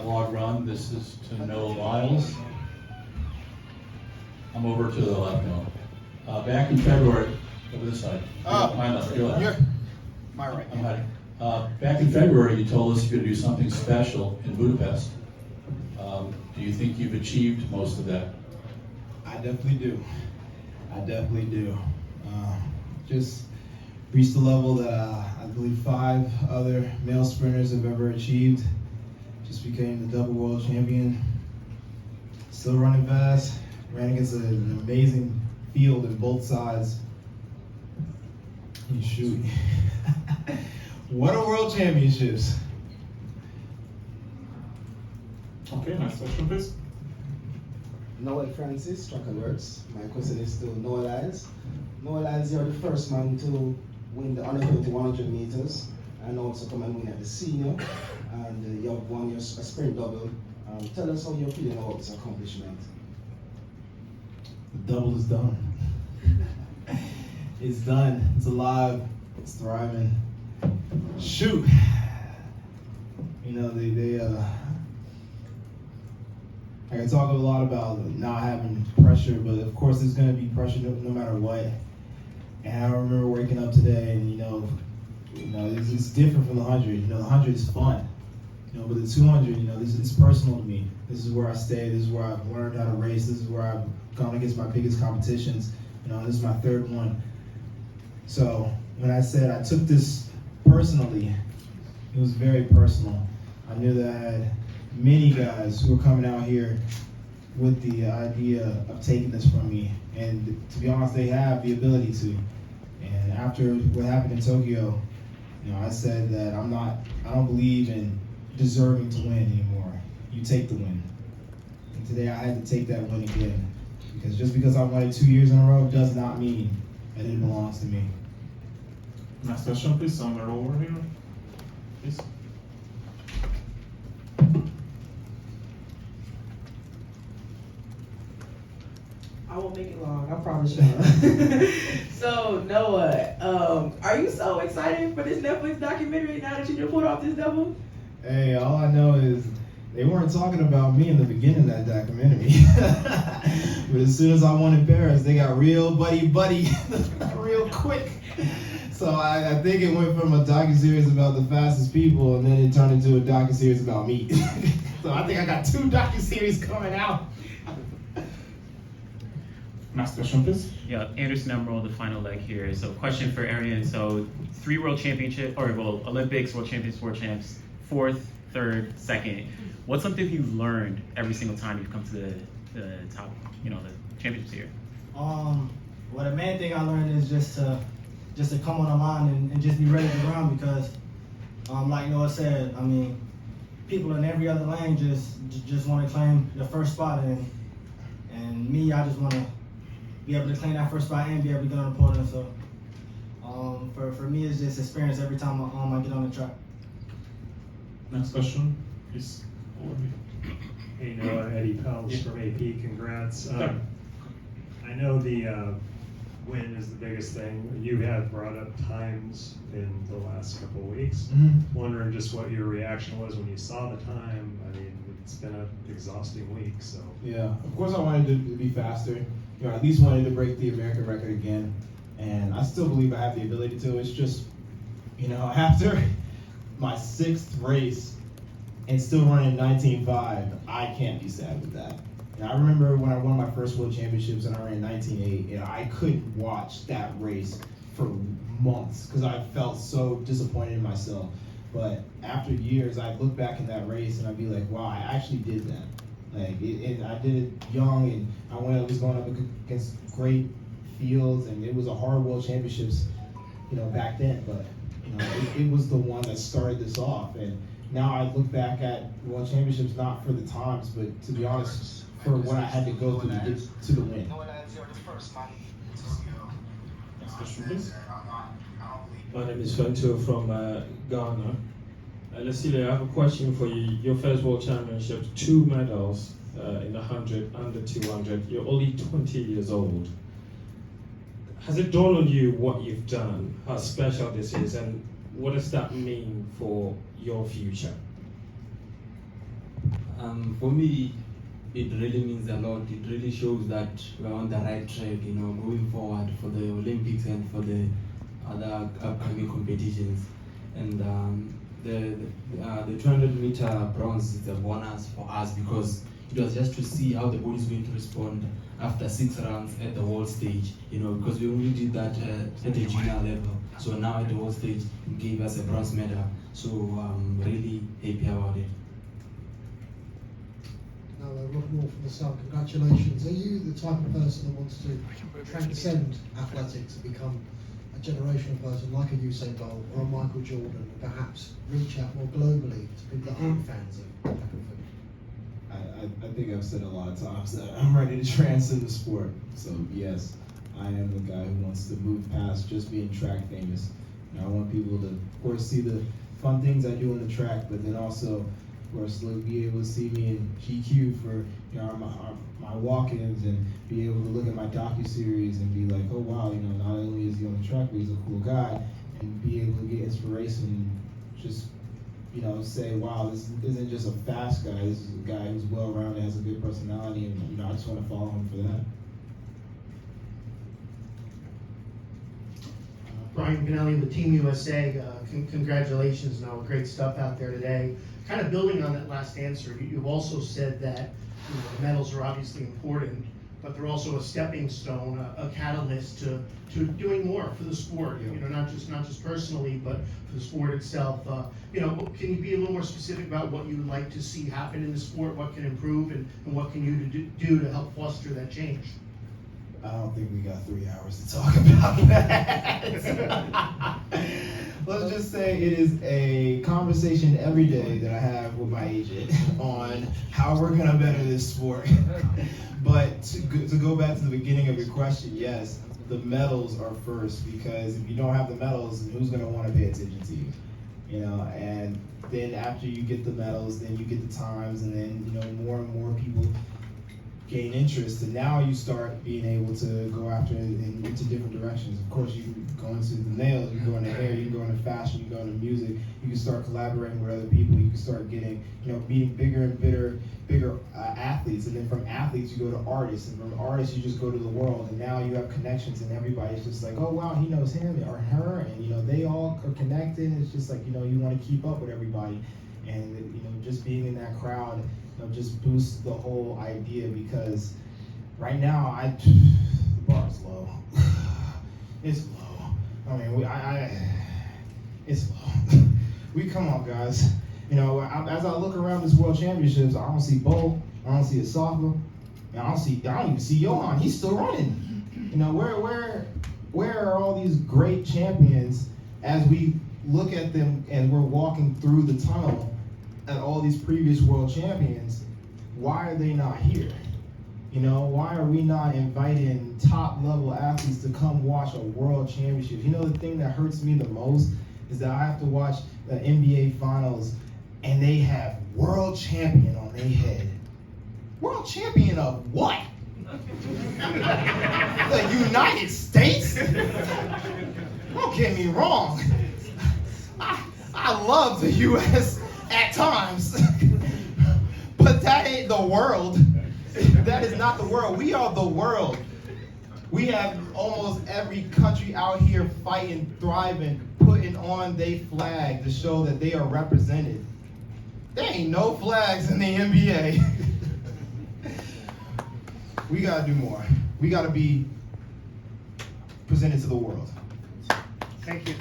log run. This is to Noah Lyles. I'm over to the left now. Back in February, over this side. My left, your left. You're my right. I'm hiding. Back in February, you told us you're going to do something special in Budapest. Do you think you've achieved most of that? I definitely do. I definitely do. Just reached the level that I believe 5 other male sprinters have ever achieved. Just became the double world champion. Still running fast. Ran against an amazing field in both sides. And shoot. What a world championships. Okay, next question, please. Noah Francis, track and works. My question is to Noah Lyles. Noah Lyles, you're the first man to win the under 20 100 meters and also come and win at the senior. And you have won a sprint double. Tell us how you're feeling about this accomplishment. The double is done. It's done. It's alive. It's thriving. Shoot. You know, I can talk a lot about not having pressure, but of course there's going to be pressure no matter what. And I remember waking up today, and you know, it's different from the 100. You know, the 100 is fun. You know, but the 200, you know, this is personal to me. This is where I stay. This is where I've learned how to race. This is where I've gone against my biggest competitions. You know, this is my 3rd one. So when I said I took this personally, it was very personal. I knew that I had many guys who were coming out here with the idea of taking this from me. And to be honest, they have the ability to. And after what happened in Tokyo, you know, I said that I don't believe in deserving to win anymore. You take the win. And today I had to take that win again. Because just because I won it 2 years in a row does not mean that it belongs to me. Next question, please. Somewhere over here. Please. I won't make it long, I promise you. So, Noah, are you so excited for this Netflix documentary now that you just pulled off this double? Hey, all I know is they weren't talking about me in the beginning of that documentary. But as soon as I won in Paris, they got real buddy real quick. So I think it went from a docuseries about the fastest people, and then it turned into a docuseries about me. So I think I got 2 docuseries coming out. Next question, please. Yeah, Anderson Emerald, the final leg here. So question for Erriyon. So 3 world championship, or well, Olympics, world champions, 4 champs, 4th, 3rd, 2nd. What's something you've learned every single time you've come to the top, you know, the championships here? Well, the main thing I learned is just to come on the line and just be ready to run because, like Noah said, I mean, people in every other lane just want to claim the first spot, and me, I just want to be able to claim that first spot and be able to get on the podium. So, for me, it's just experience every time I get on the track. Next question, please. Over here. Hey Noah, Eddie Pels from AP, congrats. I know the win is the biggest thing. You have brought up times in the last couple of weeks. Wondering just what your reaction was when you saw the time. I mean, it's been an exhausting week, so. Yeah, of course I wanted to be faster. You know, I at least wanted to break the American record again. And I still believe I have the ability to. It's just, you know, after my 6th race and still running 19.5, I can't be sad with that. And I remember when I won my first world championships and I ran 19.8, and I couldn't watch that race for months because I felt so disappointed in myself. But after years, I'd look back in that race and I'd be like, wow, I actually did that. Like, and I did it young, and I was going up against great fields, and it was a hard world championships, you know, back then. But you know, it was the one that started this off. And now I look back at world championships not for the times, but to be honest, for what I had to go through to get to the win. Next question, please. My name is Fento from Ghana. Letsile, I have a question for you. Your first world championships, 2 medals in the 100, under 200. You're only 20 years old. Has it dawned on you what you've done, how special this is, and what does that mean for your future? For me, it really means a lot. It really shows that we're on the right track, going forward for the Olympics and for the other upcoming competitions. And the 200-meter bronze is a bonus for us because it was just to see how the body is going to respond after 6 rounds at the world stage, because we only did that at the junior level. So now at the world stage, it gave us a bronze medal. So I'm really happy about it. Now, Rob Moore from the Sun, congratulations. Are you the type of person that wants to transcend athletics and become a generational person like a Usain Bolt or a Michael Jordan, and perhaps reach out more globally to people that aren't fans of track and field? I think I've said a lot of times that I'm ready to transcend the sport. So yes, I am the guy who wants to move past just being track famous. I want people to, of course, see the fun things I do on the track, but then also, of course, be able to see me in GQ for my walk-ins and be able to look at my docuseries and be like, oh wow, not only is he on the track, but he's a cool guy, and be able to get inspiration and just say, wow, this isn't just a fast guy, this is a guy who's well-rounded, has a good personality, and I just want to follow him for that. Brian Pinelli with Team USA, congratulations, Noah, great stuff out there today. Kind of building on that last answer, you've also said that medals are obviously important, but they're also a stepping stone, a catalyst to doing more for the sport. Not just personally, but for the sport itself. Can you be a little more specific about what you'd like to see happen in the sport? What can improve, and what can you do to help foster that change? I don't think we got 3 hours to talk about that. Let's just say it is a conversation every day that I have with my agent on how we're gonna better this sport. But to go back to the beginning of your question, yes, the medals are first, because if you don't have the medals, who's gonna want to pay attention to you? And then after you get the medals, then you get the times, and then more and more people gain interest, and now you start being able to go after it into different directions. Of course, you can go into the nails, you can go into hair, you can go into fashion, you can go into music, you can start collaborating with other people, you can start getting, meeting bigger and bigger athletes, and then from athletes you go to artists, and from artists you just go to the world, and now you have connections, and everybody's just like, oh wow, he knows him or her, and they all are connected. It's just like, you want to keep up with everybody, and just being in that crowd just boosts the whole idea, because right now the bar is low. It's low. I mean, it's low. Come on, guys. As I look around this World Championships, I don't see Bolt, I don't see Asafa, I don't even see Johan. He's still running. Where are all these great champions as we look at them and we're walking through the tunnel at all these previous world champions? Why are they not here? Why are we not inviting top level athletes to come watch a world championship? The thing that hurts me the most is that I have to watch the NBA finals and they have world champion on their head. World champion of what? The United States? Don't get me wrong. I love the US at times, but that ain't the world. That is not the world. We are the world. We have almost every country out here fighting, thriving, putting on their flag to show that they are represented. There ain't no flags in the NBA. We gotta do more. We gotta be presented to the world. Thank you.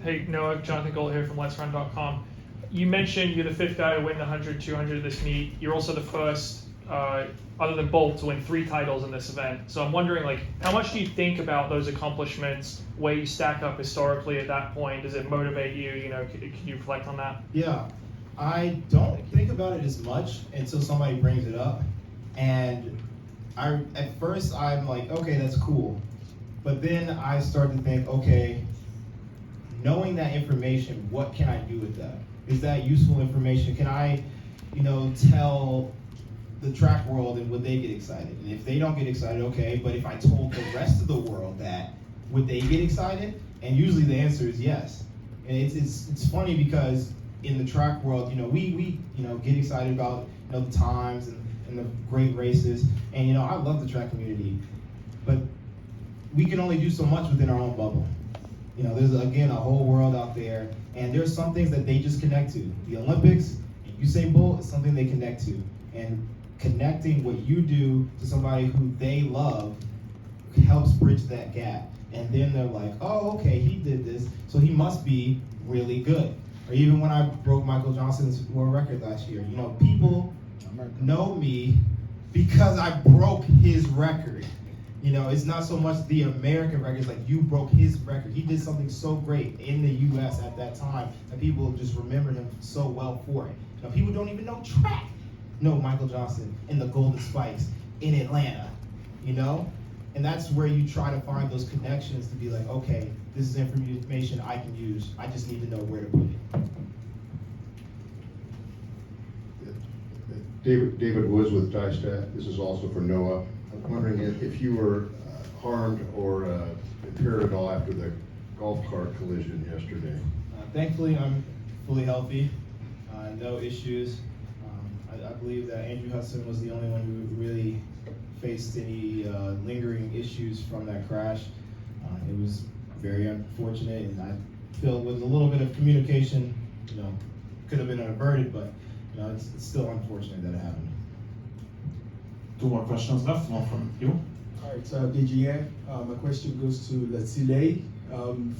Hey, Noah, Jonathan Gold here from Let'sRun.com. You mentioned you're the 5th guy to win the 100, 200 of this meet. You're also the first, other than Bolt, to win 3 titles in this event. So I'm wondering, how much do you think about those accomplishments, where you stack up historically at that point? Does it motivate you? Can you reflect on that? Yeah, I don't think about it as much until somebody brings it up. And at first I'm like, okay, that's cool. But then I start to think, okay, knowing that information, what can I do with that? Is that useful information? Can I, tell the track world, and would they get excited? And if they don't get excited, okay, but if I told the rest of the world that, would they get excited? And usually the answer is yes. And it's funny because in the track world, we get excited about the times and the great races, and I love the track community, but we can only do so much within our own bubble. There's again a whole world out there, and there's some things that they just connect to. The Olympics and Usain Bolt is something they connect to, and connecting what you do to somebody who they love helps bridge that gap. And then they're like, oh, okay, he did this, so he must be really good. Or even when I broke Michael Johnson's world record last year, people know me because I broke his record. It's not so much the American record, it's like you broke his record. He did something so great in the US at that time that people just remembered him so well for it. People don't even know track. Know Michael Johnson in the Golden Spikes in Atlanta, And that's where you try to find those connections to be like, okay, this is information I can use. I just need to know where to put it. David Woods with DISTAT. This is also for Noah. I'm wondering if you were harmed or impaired at all after the golf cart collision yesterday. Thankfully, I'm fully healthy. No issues. I believe that Andrew Hudson was the only one who really faced any lingering issues from that crash. It was very unfortunate, and I feel with a little bit of communication, could have been averted, but it's still unfortunate that it happened. 2 more questions left, one from you. All right, DGA, my question goes to Letsile.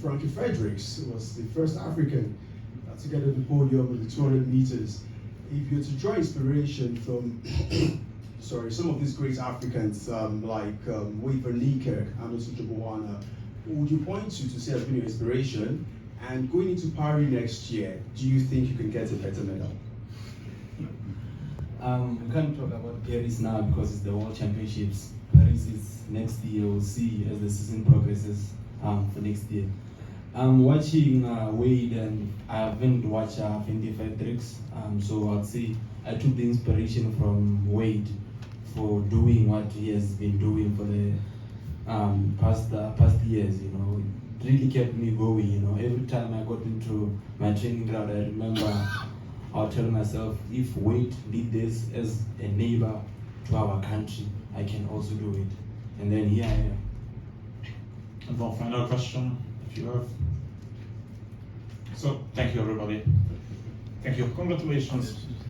Frankie Fredericks was the first African to get on the podium in the 200 meters. If you were to draw inspiration from some of these great Africans like Wade van Niekerk, Amos Botswana, who would you point to say has been your inspiration? And going into Paris next year, do you think you can get a better medal? We can't talk about Paris now because it's the World Championships. Paris is next year. We'll see as the season progresses for next year. I'm watching Wade, and I haven't watched Frankie Fredericks, so I'd say I took the inspiration from Wade for doing what he has been doing for the past years. It really kept me going. Every time I got into my training ground, I remember I'll tell myself, if Wade did this as a neighbor to our country, I can also do it. And then here I am. And one final question, if you have. So, thank you everybody. Thank you, congratulations.